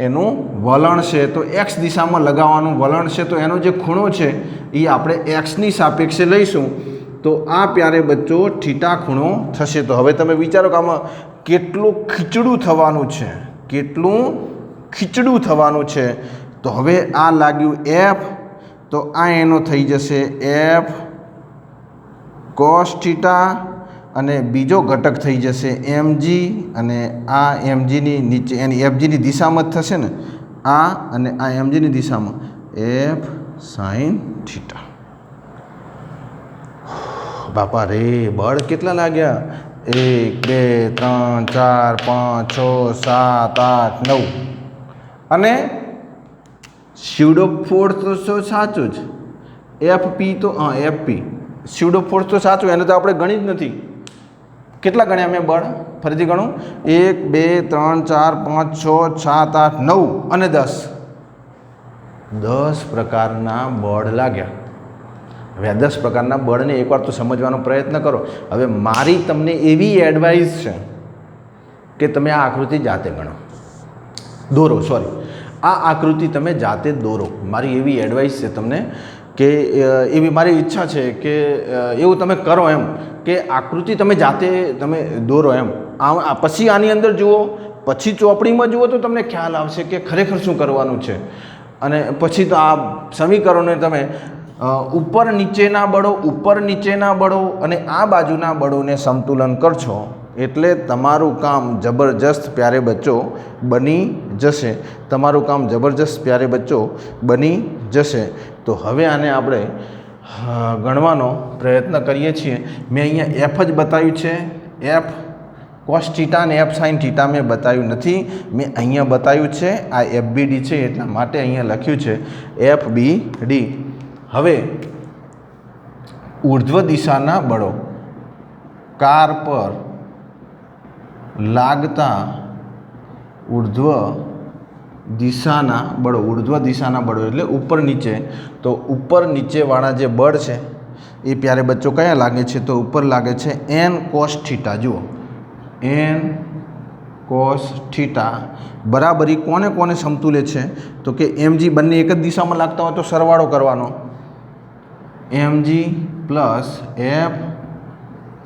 એનું વલણ છે. તો એક્સ દિશામાં લગાવવાનું વલણ છે, તો એનો જે ખૂણો છે એ આપણે એક્સની સાપેક્ષે લઈશું. તો આ પ્યારે બચ્ચો થીટા ખૂણો થશે. તો હવે તમે વિચારો કે આમાં કેટલું ખીચડું થવાનું છે. તો હવે આ લાગ્યું એફ, તો આ એનો થઈ જશે એફ cos થીટા અને બીજો ઘટક થઈ જશે mg, અને આ mg ની નીચે એની fg ની દિશામાં જ થશે ને, આ અને આ mg ની દિશામાં f sin થીટા. બાપા રે, બળ કેટલા લાગ્યા? 1 2 3 4 5 6 7 8 9. અને સ્યુડો ફોર્સ તો સાચું જ, fp તો fp સ્યુડો ફોર્સ તો સાચું, એને તો આપણે ગણી જ નથી. કેટલા ગણ્યા મેં બળ? ફરીથી ગણું. 1 2 3 4 5 6 7 8 9 અને 10 પ્રકારના બળ લાગ્યા. હવે આ 10 પ્રકારના બળને એકવાર તો સમજવાનો પ્રયત્ન કરો. હવે મારી તમને એવી એડવાઇસ છે કે તમે આ આકૃતિ જાતે ગણો, દોરો. આ આકૃતિ તમે જાતે દોરો. મારી એવી એડવાઇસ છે તમને, કે એવી મારી ઈચ્છા છે કે એવું તમે કરો એમ, કે આકૃતિ તમે જાતે તમે દોરો એમ. પછી આની અંદર જુઓ, પછી ચોપડીમાં જુઓ તો તમને ખ્યાલ આવશે કે ખરેખર શું કરવાનું છે. અને પછી તો આ સમીકરણોને તમે ઉપર નીચેના બળો અને આ બાજુના બળોને સમતુલન કરશો એટલે તમારું કામ જબરજસ્ત પ્યારે બચ્ચો બની જશે. બની જશે. તો હવે આને આપણે ગણવાનો પ્રયત્ન કરીએ છીએ. મેં અહીંયા એફ જ બતાવ્યું છે, એફ cos થીટા અને એફ sin થીટા મેં બતાવ્યું નથી. મેં અહીંયા બતાવ્યું છે, આ FBD છે એટલા માટે અહીંયા લખ્યું છે FBD. હવે ઉર્ધ્વ દિશાના બળો, કાર પર લાગતા ઉર્ધ્વ દિશાના બળો એટલે ઉપર નીચે. તો ઉપર નીચેવાળા જે બળ છે એ પ્યારે બચ્ચો કયા લાગે છે? તો ઉપર લાગે છે n cos થીટા. જુઓ, n cos થીટા બરાબરી કોને સમતુલ્ય છે? તો કે mg, બંને એક જ દિશામાં લાગતા હોય તો સરવાળો કરવાનો, mg plus f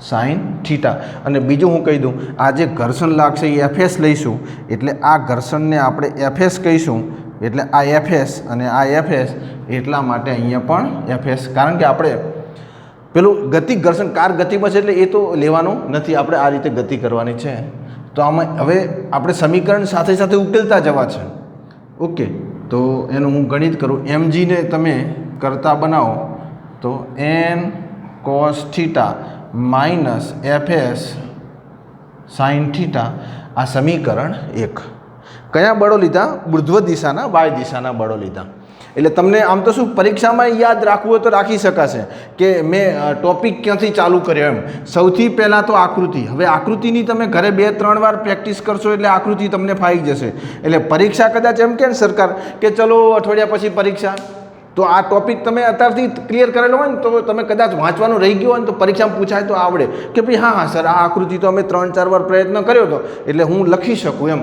sin theta. અને બીજું હું કહી દઉં, આ જે ઘર્ષણ લાગશે એ fs લઈશું, એટલે આ ઘર્ષણને આપણે fs કહીશું. એટલે આ fs અને આ fs, એટલા માટે અહીંયા પણ fs. કારણ કે આપણે પેલું ગતિ ઘર્ષણ કાર ગતિમાં છે એટલે એ તો લેવાનું નથી, આપણે આ રીતે ગતિ કરવાની છે. તો આમાં હવે આપણે સમીકરણ સાથે સાથે ઉકેલતા જવા છે. ઓકે, તો એનું હું ગણિત કરું. mgને તમે કરતા બનાવો તો n cos theta minus fs sin theta. આ સમીકરણ 1. કયા બળો લીધા? ઉર્ધ્વ દિશાના, વાય દિશાના બળો લીધા. એટલે તમને આમ તો શું પરીક્ષામાં યાદ રાખવું હોય તો રાખી શકાશે કે મેં ટોપિક ક્યાંથી ચાલુ કર્યો એમ. સૌથી પહેલાં તો આકૃતિ. હવે આકૃતિની તમે ઘરે 2-3 વાર પ્રેક્ટિસ કરશો એટલે આકૃતિ તમને ફાવી જશે. એટલે પરીક્ષા કદાચ એમ કે ને સરકાર કે ચલો અઠવાડિયા પછી પરીક્ષા, તો આ ટોપિક તમે અત્યારથી ક્લિયર કરેલો હોય ને તો તમે કદાચ વાંચવાનું રહી ગયું હોય ને તો પરીક્ષામાં પૂછાય તો આવડે કે ભાઈ હા સર આ આકૃતિ તો અમે 3-4 વાર પ્રયત્ન કર્યો હતો એટલે હું લખી શકું એમ,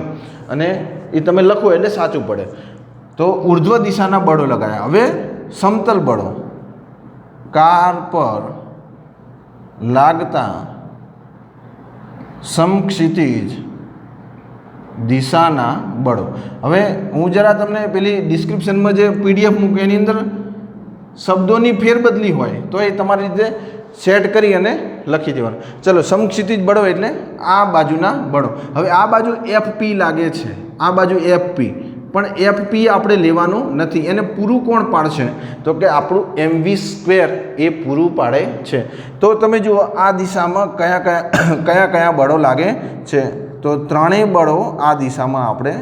અને એ તમે લખો એટલે સાચું પડે. તો ઉર્ધ્વ દિશાના બળો લગાવ્યા. હવે સમતલ બળો, કાર પર લાગતા સમક્ષિતિજ દિશાના બળો. હવે હું જરા તમને પેલી ડિસ્ક્રિપ્શનમાં જે PDF મૂકું એની અંદર શબ્દોની ફેરબદલી હોય તો એ તમારી રીતે સેટ કરી અને લખી દેવાનું. ચલો, સમક્ષિતિજ બળો એટલે આ બાજુના બળો. હવે આ બાજુ FP લાગે છે, આ બાજુ FP, પણ FP આપણે લેવાનું નથી. એને પૂરું કોણ પાડશે તો કે આપણું mv² એ પૂરું પાડે છે. તો તમે જુઓ આ દિશામાં કયા કયા બળો લાગે છે. તો ત્રણેય બળો આ દિશામાં આપણે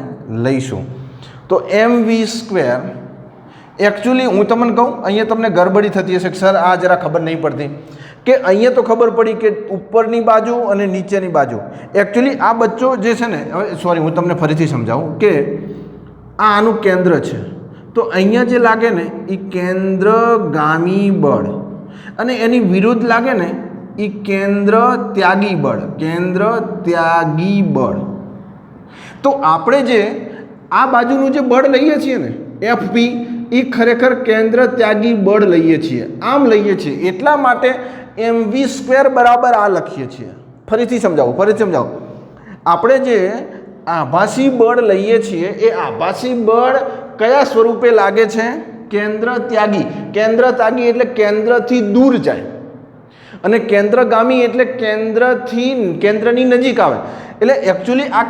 લઈશું. તો mv² એકચ્યુઅલી હું તમને કહું, અહીંયા તમને ગરબડી થતી હશે કે સર આ જરા ખબર નહીં પડતી, કે અહીંયા તો ખબર પડી કે ઉપરની બાજુ અને નીચેની બાજુ. એકચ્યુઅલી આ બચ્ચો જે છે ને, હવે સોરી હું તમને ફરીથી સમજાવું કે આ આનું કેન્દ્ર છે. તો અહીંયા જે લાગે ને એ કેન્દ્રગામી બળ, અને એની વિરુદ્ધ લાગે ને એ કેન્દ્ર ત્યાગી બળ. કેન્દ્ર ત્યાગી બળ. તો આપણે જે આ બાજુનું જે બળ લઈએ છીએ ને FP, એ ખરેખર કેન્દ્ર ત્યાગી બળ લઈએ છીએ, આમ લઈએ છીએ. એટલા માટે mv² બરાબર આ લખીએ છીએ. ફરીથી સમજાવું. આપણે જે આભાસી બળ લઈએ છીએ એ આભાસી બળ કયા સ્વરૂપે લાગે છે? કેન્દ્ર ત્યાગી. કેન્દ્ર ત્યાગી એટલે કેન્દ્રથી દૂર જાય, અને કેન્દ્રગામી એટલે કેન્દ્રની નજીક આવે. એટલે એકચ્યુઅલી આ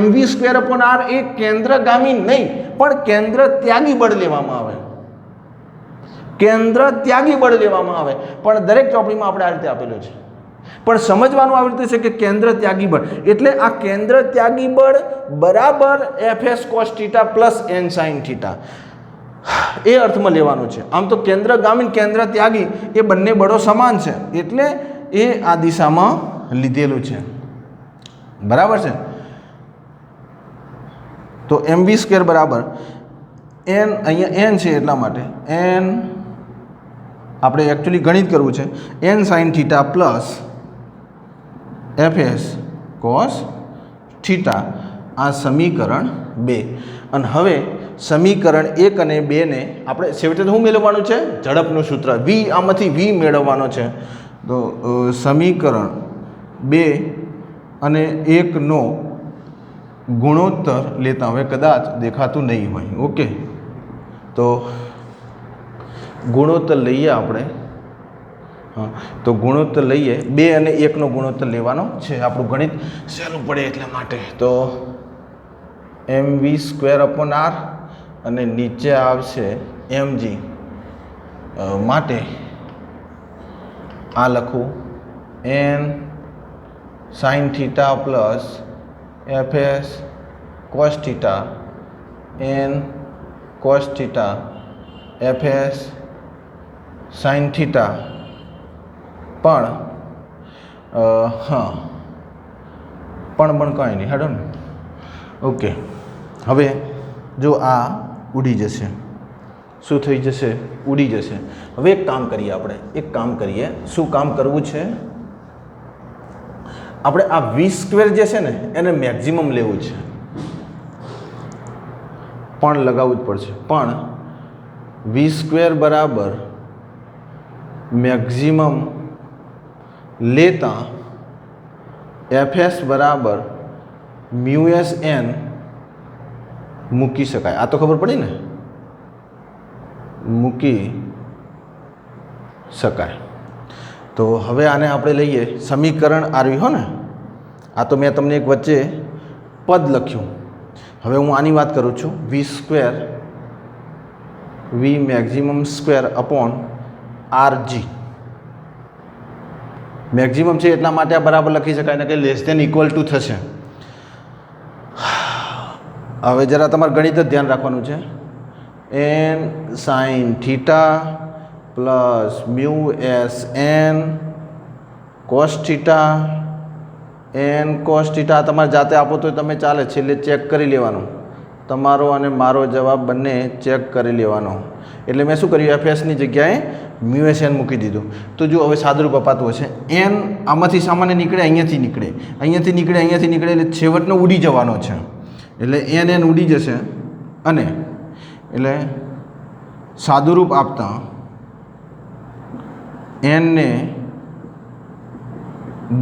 mv²/r એ કેન્દ્રગામી નહીં પણ કેન્દ્ર ત્યાગી બળ લેવામાં આવે. કેન્દ્ર ત્યાગી બળ લેવામાં આવે, પણ દરેક ચોપડીમાં આપણે આ રીતે આપેલું છે. પણ સમજવાનું આવી રીતે છે કે કેન્દ્ર ત્યાગી બળ એટલે આ કેન્દ્ર ત્યાગી બળ બરાબર Fs cos θ plus n sin θ, એ અર્થમાં લેવાનું છે. આમ તો કેન્દ્રગામી કેન્દ્ર ત્યાગી એ બંને બળો સમાન છે, એટલે એ આ દિશામાં લીધેલું છે. બરાબર છે. તો mv² બરાબર n, અહીંયા n છે એટલા માટે n આપણે એકચ્યુઅલી ગણિત કરવું છે, n sin θ plus Fs cos θ. આ સમીકરણ 2. અને હવે સમીકરણ 1 અને 2 ને આપણે છેવટે શું મેળવવાનું છે? ઝડપનું સૂત્ર v, આમાંથી v મેળવવાનો છે. તો સમીકરણ 2 અને 1 નો ગુણોત્તર લેતા, હવે કદાચ દેખાતું નહીં હોય. ઓકે, તો ગુણોત્તર લઈએ આપણે. હા, તો ગુણોત્તર લઈએ. 2 અને 1 નો ગુણોત્તર લેવાનો છે. આપણું ગણિત સહેલું પડે એટલા માટે. તો mv²/r અને નીચે આવશે mg, માટે આ લખું n sin θ plus Fs cos θ, n cos θ Fs sin θ. પણ હા, પણ કાંઈ નહીં, હેડો ને. ઓકે, હવે જો આ ઉડી જશે, શું થઈ જશે? ઉડી જશે. હવે એક કામ કરીએ. શું કામ કરવું છે? આપણે આ v² જે છે ને એને મેક્સિમમ લેવું છે, પણ લગાવવું જ પડશે. પણ v² બરાબર મેક્સિમમ લેતા Fs બરાબર μsn મૂકી શકાય. આ તો ખબર પડી ને, મૂકી શકાય. તો હવે આને આપણે લઈએ સમીકરણ આવી હો ને. આ તો મેં તમને એક વચ્ચે પદ લખ્યું. હવે હું આની વાત કરું છું. v maximum²/rg. મેક્સિમમ છે એટલા માટે આ બરાબર લખી શકાય ને કે <= થશે. હવે જરા તમારે ગણિત જ ધ્યાન રાખવાનું છે. n sin θ plus μsn cos θ, n cos θ તમારે જાતે આપો તો તમે ચાલે, છેલ્લે ચેક કરી લેવાનું. તમારો અને મારો જવાબ બંને ચેક કરી લેવાનો. એટલે મેં શું કર્યું, એફએસની જગ્યાએ મ્યુએસએન મૂકી દીધું. તો જો હવે સાદુરૂપ અપાતું હશે, એન આમાંથી સામાન્ય નીકળે, અહીંયાથી નીકળે, અહીંયાથી નીકળે, અહીંયાથી નીકળે, એટલે છેવટનો ઉડી જવાનો છે. એટલે એન ઉડી જશે અને એટલે સાદુરૂપ આપતા એનને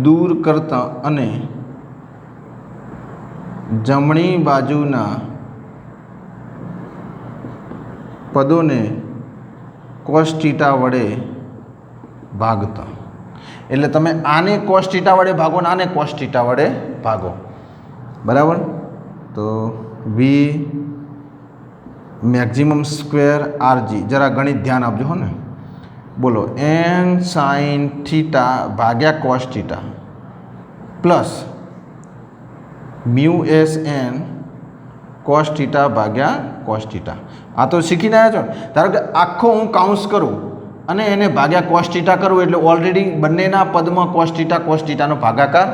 દૂર કરતા અને જમણી બાજુના પદોને કોસ થીટા વડે ભાગતા. એટલે તમે આને કોસ થીટા વડે ભાગો ને આને કોસ થીટા વડે ભાગો. બરાબર. તો વી મેક્સિમમ સ્ક્વેર આરજી, જરા ગણિત ધ્યાન આપજો હો ને. બોલો, એન સાઇન થીટા ભાગ્યા cos theta plus mu S N cos theta ભાગ્યા કોસ થીટા. આ તો શીખીને આવ્યા છો ને. ધારો કે આખો હું કાઉન્સ કરું અને એને ભાગ્યા કોસ થીટા કરું એટલે ઓલરેડી બંનેના પદમાં કોસ થીટાનો ભાગાકાર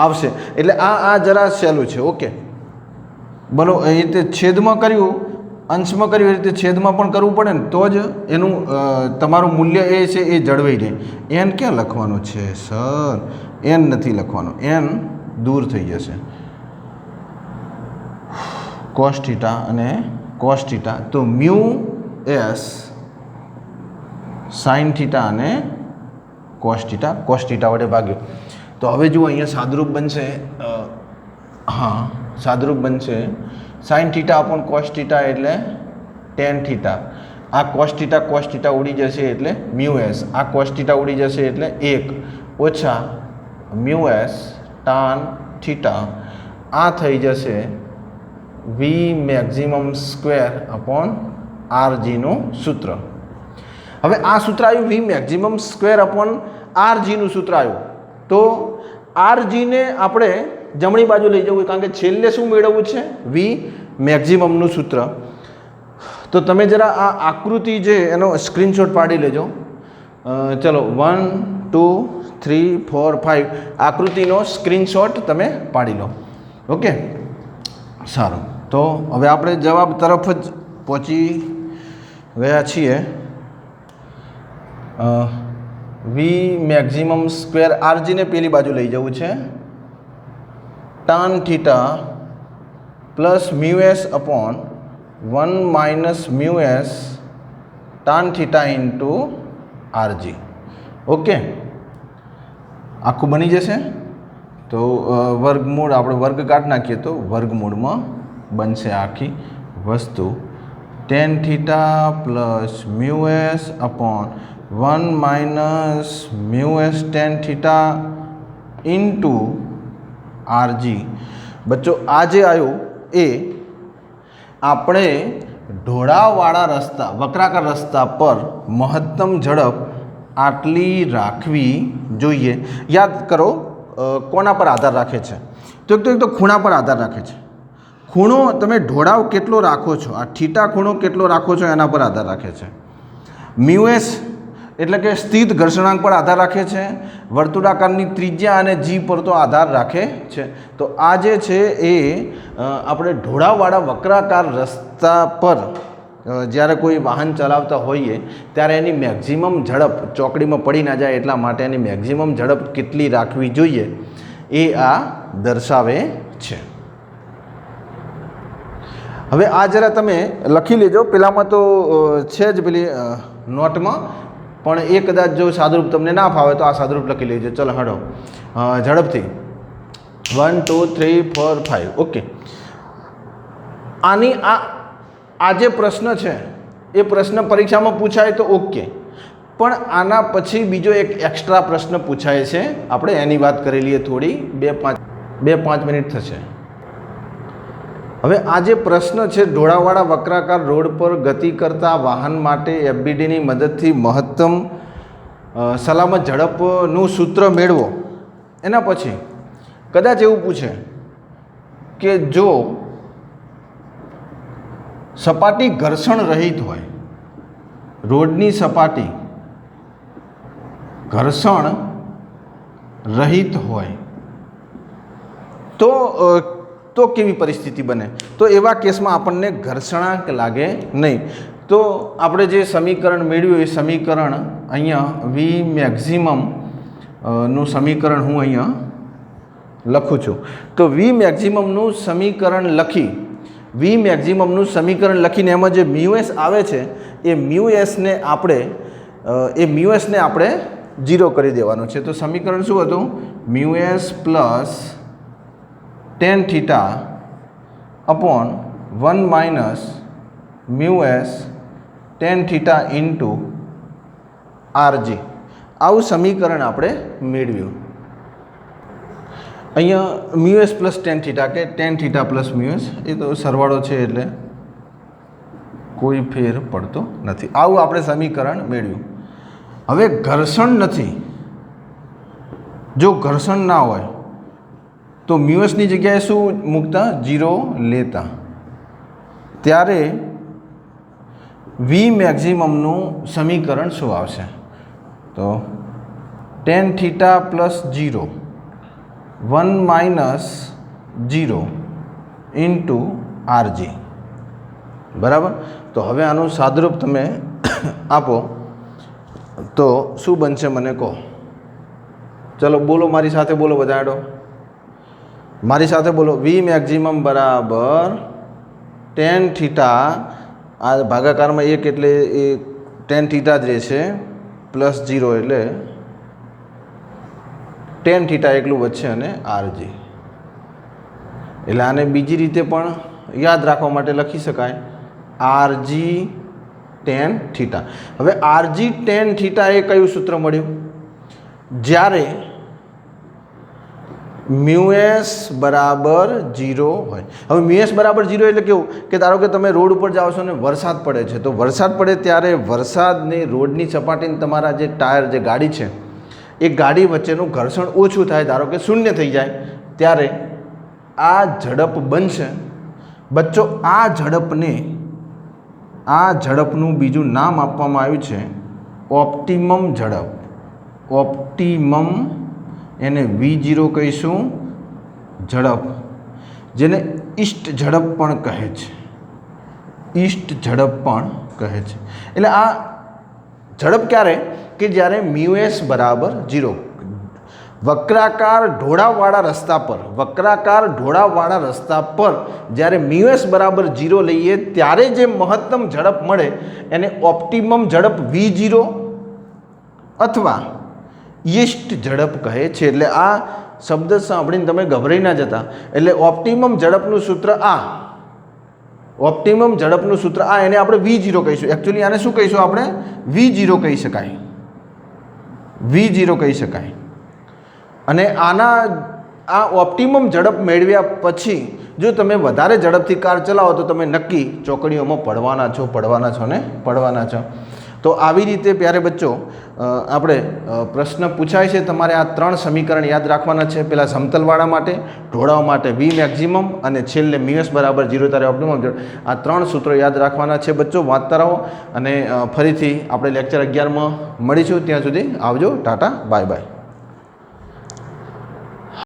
આવશે. એટલે આ જરા સહેલું છે. ઓકે, બોલો, એ રીતે છેદમાં કર્યું, અંશમાં કર્યું, એ રીતે છેદમાં પણ કરવું પડે ને તો જ એનું તમારું મૂલ્ય એ છે એ જળવાઈ રહે. એન ક્યાં લખવાનું છે સર? એન નથી લખવાનું, એન દૂર થઈ જશે. કોસ થીટા અને કોસ થીટા, તો મ્યુ એસ સાઇન થીટા અને કોસ થીટા વડે ભાગ્યો. તો હવે જુઓ અહીંયા સાદુરૂપ બનશે. હા, સાદુરૂપ બનશે sine theta upon cos theta એટલે ટેન થીટા. આ કોસ થીટા ઉડી જશે એટલે મ્યુ એસ, આ કોસ થીટા ઉડી જશે એટલે 1 ઓછા મ્યુ એસ ટાન થીટા. આ થઈ જશે વી મેક્સિમમ સ્ક્વેર અપોન આરજીનું સૂત્ર. હવે આ સૂત્ર આવ્યું, વી મેક્સિમમ સ્ક્વેર અપોન આરજીનું સૂત્ર આવ્યું. તો આરજીને આપણે જમણી બાજુ લઈ જવું, કારણ કે છેલ્લે શું મેળવવું છે? વી મેક્સિમમનું સૂત્ર. તો તમે જરા આ આકૃતિ છે એનો સ્ક્રીનશોટ પાડી લેજો. ચલો 1 2 3 4 5 આકૃતિનો સ્ક્રીનશોટ તમે પાડી લો. ઓકે, સારું. તો હવે આપણે જવાબ તરફ જ પહોંચી ગયા છીએ. વી મેક્સિમમ સ્ક્વેર આરજીને પેલી બાજુ લઈ જવું છે. Tan theta plus mu S upon 1 minus mu S tan theta into RG. Okay, આખું બની જશે. તો વર્ગમૂળ આપણે વર્ગ કાઢી નાખીએ તો વર્ગમૂળમાં બનશે આખી વસ્તુ. Tan theta plus mu S upon 1 minus mu S tan theta into RG. બચ્ચો, આ જે આવ્યું એ આપણે ઢોળાવવાળા રસ્તા, વક્રાકાર રસ્તા પર મહત્તમ ઝડપ આટલી રાખવી જોઈએ. યાદ કરો, કોના પર આધાર રાખે છે? તો એક તો ખૂણા પર આધાર રાખે છે. ખૂણો તમે ઢોળાવ કેટલો રાખો છો, આ થીટા ખૂણો કેટલો રાખો છો એના પર આધાર રાખે છે. મ્યુ એસ એટલે કે સ્થિત ઘર્ષણાંક પર આધાર રાખે છે. વર્તુળાકારની ત્રિજ્યા અને જી પર તો આધાર રાખે છે. તો આ જે છે એ આપણે ઢોળાવવાળા વક્રાકાર રસ્તા પર જ્યારે કોઈ વાહન ચલાવતા હોઈએ ત્યારે એની મેક્સિમમ ઝડપ ચોકડીમાં પડી ના જાય એટલા માટે એની મેક્સિમમ ઝડપ કેટલી રાખવી જોઈએ એ આ દર્શાવે છે. હવે આ જરા તમે લખી લેજો. પેલામાં તો છે જ પેલી નોટમાં, પણ એ કદાચ જો સાદુરૂપ તમને ના ફાવે તો આ સાદુરૂપ લખી લેજો. ચલો હડો ઝડપથી 1 2 3 4 5. ઓકે, આની આ જે પ્રશ્ન છે એ પ્રશ્ન પરીક્ષામાં પૂછાય તો ઓકે, પણ આના પછી બીજો એક એક્સ્ટ્રા પ્રશ્ન પૂછાય છે. આપણે એની વાત કરી લઈએ થોડી, 2-5 મિનિટ થશે. હવે આ જે પ્રશ્ન છે, ઢોળાવવાળા વક્રાકાર રોડ પર ગતિ કરતા વાહન માટે એફબીડીની મદદથી મહત્તમ સલામત ઝડપનું સૂત્ર મેળવો. એના પછી કદાચ એવું પૂછે કે જો સપાટી ઘર્ષણ રહિત હોય, રોડની સપાટી ઘર્ષણ રહિત હોય તો તો કેવી પરિસ્થિતિ બને? તો એવા કેસમાં આપણને ઘર્ષણાંક લાગે નહીં. તો આપણે જે સમીકરણ મેળવ્યું એ સમીકરણ અહીંયા વી મેક્ઝિમમ નું સમીકરણ હું અહીંયા લખું છું. તો વી મેક્ઝિમમનું સમીકરણ લખીને એમાં જે મ્યુએસ આવે છે એ મ્યુએસને આપણે 0 કરી દેવાનું છે. તો સમીકરણ શું હતું? Mu s plus tan theta upon 1 minus mu s tan theta into R G. આવું સમીકરણ આપણે મેળવ્યું. અહીંયા મ્યુએસ પ્લસ tan થીટા કે tan થીટા પ્લસ મ્યુએસ એ તો સરવાળો છે એટલે કોઈ ફેર પડતો નથી. આવું આપણે સમીકરણ મેળવ્યું. હવે ઘર્ષણ નથી. જો ઘર્ષણ ના હોય તો મ્યુએસની જગ્યાએ શું મૂકતા? 0 લેતા. ત્યારે વી મેક્ઝિમમનું સમીકરણ શું આવશે? તો tan theta plus 0 1 minus 0 into R G. બરાબર. તો હવે આનું સાદરૂપ તમે આપો તો શું બનશે મને કહો. ચલો બોલો, મારી સાથે બોલો બધા. એડો મારી સાથે બોલો. વી મેક્ઝિમમ બરાબર tan થીટા, આ ભાગાકારમાં 1 એટલે એ tan થીટા જ રહેશે, પ્લસ 0 એટલે tan થીટા એકલું વચ્ચે અને આરજી. એટલે આને બીજી રીતે પણ યાદ રાખવા માટે લખી શકાય, આરજી tan થીટા. હવે આરજી tan થીટા એ કયું સૂત્ર મળ્યું? જ્યારે મ્યુએસ બરાબર 0 હોય. હવે મ્યુએસ બરાબર 0 એટલે કેવું કે ધારો કે તમે રોડ ઉપર જાઓ છો ને વરસાદ પડે છે, તો વરસાદ પડે ત્યારે વરસાદની રોડની સપાટીને તમારા જે ટાયર, જે ગાડી છે એ ગાડી વચ્ચેનું ઘર્ષણ ઓછું થાય, ધારો કે 0 થઈ જાય, ત્યારે આ ઝડપ બનશે. બચ્ચો આ ઝડપનું બીજું નામ આપવામાં આવ્યું છે ઓપ્ટિમમ ઝડપ. ઓપ્ટિમમ, એને V0 કહીશું, ઝડપ, જેને ઈષ્ટ ઝડપ પણ કહે છે. ઈષ્ટ ઝડપ પણ કહે છે. એટલે આ ઝડપ ક્યારે? કે જ્યારે મ્યુએસ બરાબર 0. વક્રાકાર ઢોળાવવાળા રસ્તા પર જ્યારે મ્યુએસ બરાબર 0 લઈએ ત્યારે જે મહત્તમ ઝડપ મળે એને ઓપ્ટિમમ ઝડપ V0 અથવા ઈષ્ટ ઝડપ કહે છે. એટલે આ શબ્દ સાંભળીને તમે ગભરાઈ ના જતા. એટલે ઓપ્ટિમમ ઝડપનું સૂત્ર આ, એને આપણે V0 કહીશું. એકચ્યુઅલી આને શું કહીશું આપણે? V0 કહી શકાય. અને આ ઓપ્ટિમમ ઝડપ મેળવ્યા પછી જો તમે વધારે ઝડપથી કાર ચલાવો તો તમે નક્કી ચોકડીઓમાં પડવાના છો. તો આવી રીતે પ્યારે બચ્ચો આપણે પ્રશ્ન પૂછાય છે. તમારે આ 3 સમીકરણ યાદ રાખવાના છે. પહેલાં સમતલવાળા માટે, ઢોળાવ માટે વી મેક્ઝિમમ, અને છેલ્લે મ્યુએસ બરાબર 0 ત્યારે ઓપ્ટિમમ ઝડપ. આ 3 સૂત્રો યાદ રાખવાના છે બચ્ચો. વાંચતા રહો અને ફરીથી આપણે લેક્ચર 11માં મળીશું. ત્યાં સુધી આવજો. Tata, bye bye.